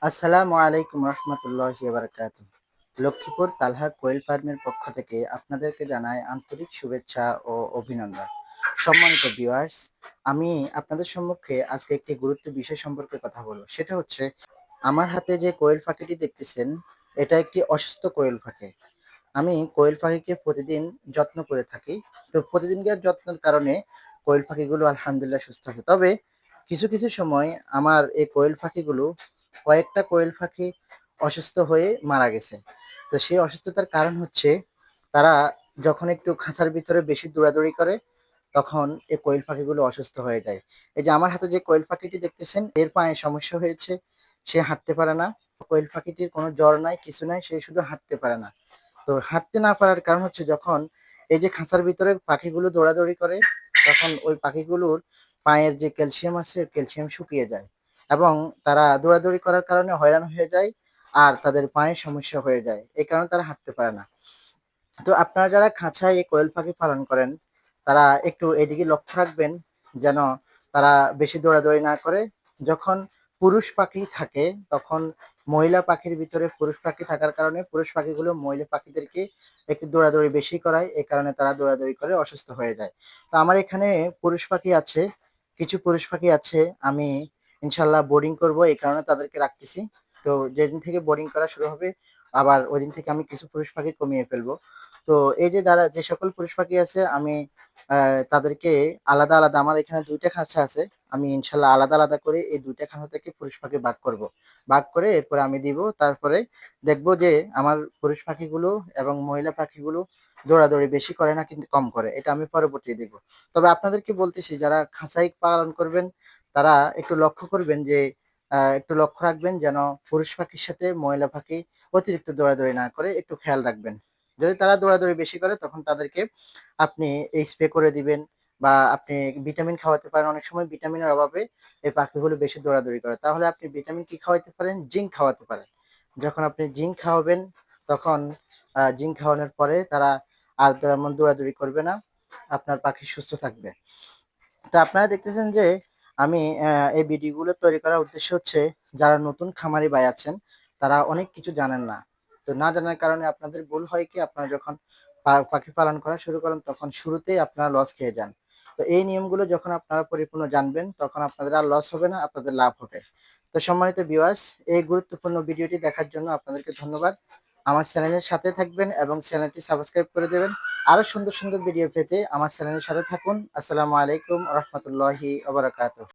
আসসালামু আলাইকুম রহমতুল্লাহি বারাকাতুহ। লক্ষ্মীপুর তালহা কোয়েল ফার্মের পক্ষ থেকে আপনাদেরকে জানাই আন্তরিক শুভেচ্ছা ও অভিনন্দন। সম্মানিত ভিউয়ার্স, আমি আপনাদের সম্মুখে আজকে একটি গুরুত্ব বিষয় সম্পর্কে কথা বলবো। সেটা হচ্ছে, আমার হাতে যে কোয়েল পাখিটি দেখতেছেন, এটা একটি অসুস্থ কোয়েল পাখি। আমি কোয়েল পাখিকে প্রতিদিন যত্ন করে থাকি। তো প্রতিদিনকার যত্নের কারণে কোয়েল পাখিগুলো আলহামদুলিল্লাহ সুস্থ আছে। তবে কিছু কিছু সময় আমার এই কোয়েল পাখিগুলো, কয়েকটা কোয়েল পাখি অসুস্থ হয়ে মারা গেছে। তো সেই অসুস্থতার কারণ হচ্ছে, তারা যখন একটু খাঁচার ভিতরে বেশি দৌড়াদৌড়ি করে, তখন এই কোয়েল পাখিগুলো অসুস্থ হয়ে যায়। এই যে আমার হাতে যে কোয়েল পাখিটি দেখতেছেন, এর পায়ে সমস্যা হয়েছে, সে হাঁটতে পারে না। কোয়েল পাখিটির কোনো জ্বর নাই, কিছু নাই, সে শুধু হাঁটতে পারে না। তো হাঁটতে না পারার কারণ হচ্ছে, যখন এই যে খাঁচার ভিতরে পাখিগুলো দৌড়াদৌড়ি করে, তখন ওই পাখিগুলোর পায়ের যে ক্যালসিয়াম আছে, ক্যালসিয়াম শুকিয়ে যায় এবং তারা দৌড়াদৌড়ি করার কারণে হয়রান হয়ে যায়, আর তাদের পায়ের সমস্যা হয়ে যায়। এই কারণে তারা হাঁটতে পারে না। তো আপনারা যারা খাঁচায় এই কোয়েল পাখি পালন করেন, তারা একটু এদিকে লক্ষ্য রাখবেন, যেন তারা বেশি দৌড়াদৌড়ি না করে। যখন পুরুষ পাখি থাকে, তখন মহিলা পাখির ভিতরে পুরুষ পাখি থাকার কারণে পুরুষ পাখিগুলো মহিলা পাখিদেরকে একটু দৌড়াদৌড়ি বেশি করায়, এই কারণে তারা দৌড়াদৌড়ি করে অসুস্থ হয়ে যায়। তো আমার এখানে পুরুষ পাখি আছে, কিছু পুরুষ পাখি আছে। আমি ইনশাল্লাহ বোর্ডিং করব, এই কারণে তাদেরকে রাখতেছি। তো যেদিন থেকে বোর্ডিং করা শুরু হবে, আবার ওই দিন থেকে আমি কিছু পুরুষ পাখি কমিয়ে ফেলবো। তো এই যে যারা, যে সকল পুরুষ পাখি আছে, আমি তাদেরকে আলাদা আলাদা, আমার এখানে ২টা খাঁচা আছে। আমি ইনশাল্লাহ আলাদা আলাদা করে এই ২টা খাঁচা থেকে পুরুষ পাখি ভাগ করব। ভাগ করে এরপরে আমি দিব। তারপরে দেখবো যে আমার পুরুষ পাখিগুলো এবং মহিলা পাখিগুলো দৌড়াদৌড়ি বেশি করে না, কিন্তু কম করে। এটা আমি পরবর্তী দিব। তবে আপনাদেরকে বলতেছি, যারা খাঁচাই পালন করবেন, তারা একটু লক্ষ্য করবেন যে, একটু লক্ষ্য রাখবেন যেন পুরুষ পাখির সাথে মহিলা পাখি অতিরিক্ত দৌড়াদৌড়ি না করে, একটু খেয়াল রাখবেন। যদি তারা দৌড়াদৌড়ি বেশি করে, তখন তাদেরকে আপনি এই স্প্রে করে দিবেন, বা আপনি ভিটামিন খাওয়াতে পারেন। অনেক সময় ভিটামিনের অভাবে এই পাখিগুলো বেশি দৌড়াদৌড়ি করে। তাহলে আপনি ভিটামিন কি খাওয়াতে পারেন? জিঙ্ক খাওয়াতে পারেন। যখন আপনি জিঙ্ক খাওয়াবেন, তখন জিঙ্ক খাওয়ানোর পরে তারা আর তেমন দৌড়াদৌড়ি করবে না। আপনার পাখি সুস্থ থাকবে। তো আপনারা দেখতেছেন যে, আমি এই ভিডিওগুলো তৈরি করার উদ্দেশ্য হচ্ছে, যারা নতুন খামারি ভাই আছেন, তারা অনেক কিছু জানেন না। তো না জানার কারণে আপনাদের ভুল হয় কি, আপনারা যখন পাখি পালন করা শুরু করেন, তখন শুরুতেই আপনারা লস খেয়ে যান। তো এই নিয়মগুলো যখন আপনারা পরিপূর্ণ জানবেন, তখন আপনাদের আর লস হবে না, আপনাদের লাভ হবে। তো সম্মানিত ভিউয়ার্স, এই গুরুত্বপূর্ণ ভিডিওটি দেখার জন্য আপনাদেরকে ধন্যবাদ। আমার চ্যানেলের সাথে থাকবেন এবং চ্যানেলটি সাবস্ক্রাইব করে দেবেন। আরো সুন্দর সুন্দর ভিডিও পেতে আমার চ্যানেলের সাথে থাকুন। আসসালামু আলাইকুম রহমতুল্লাহি ওয়া বারাকাতুহু।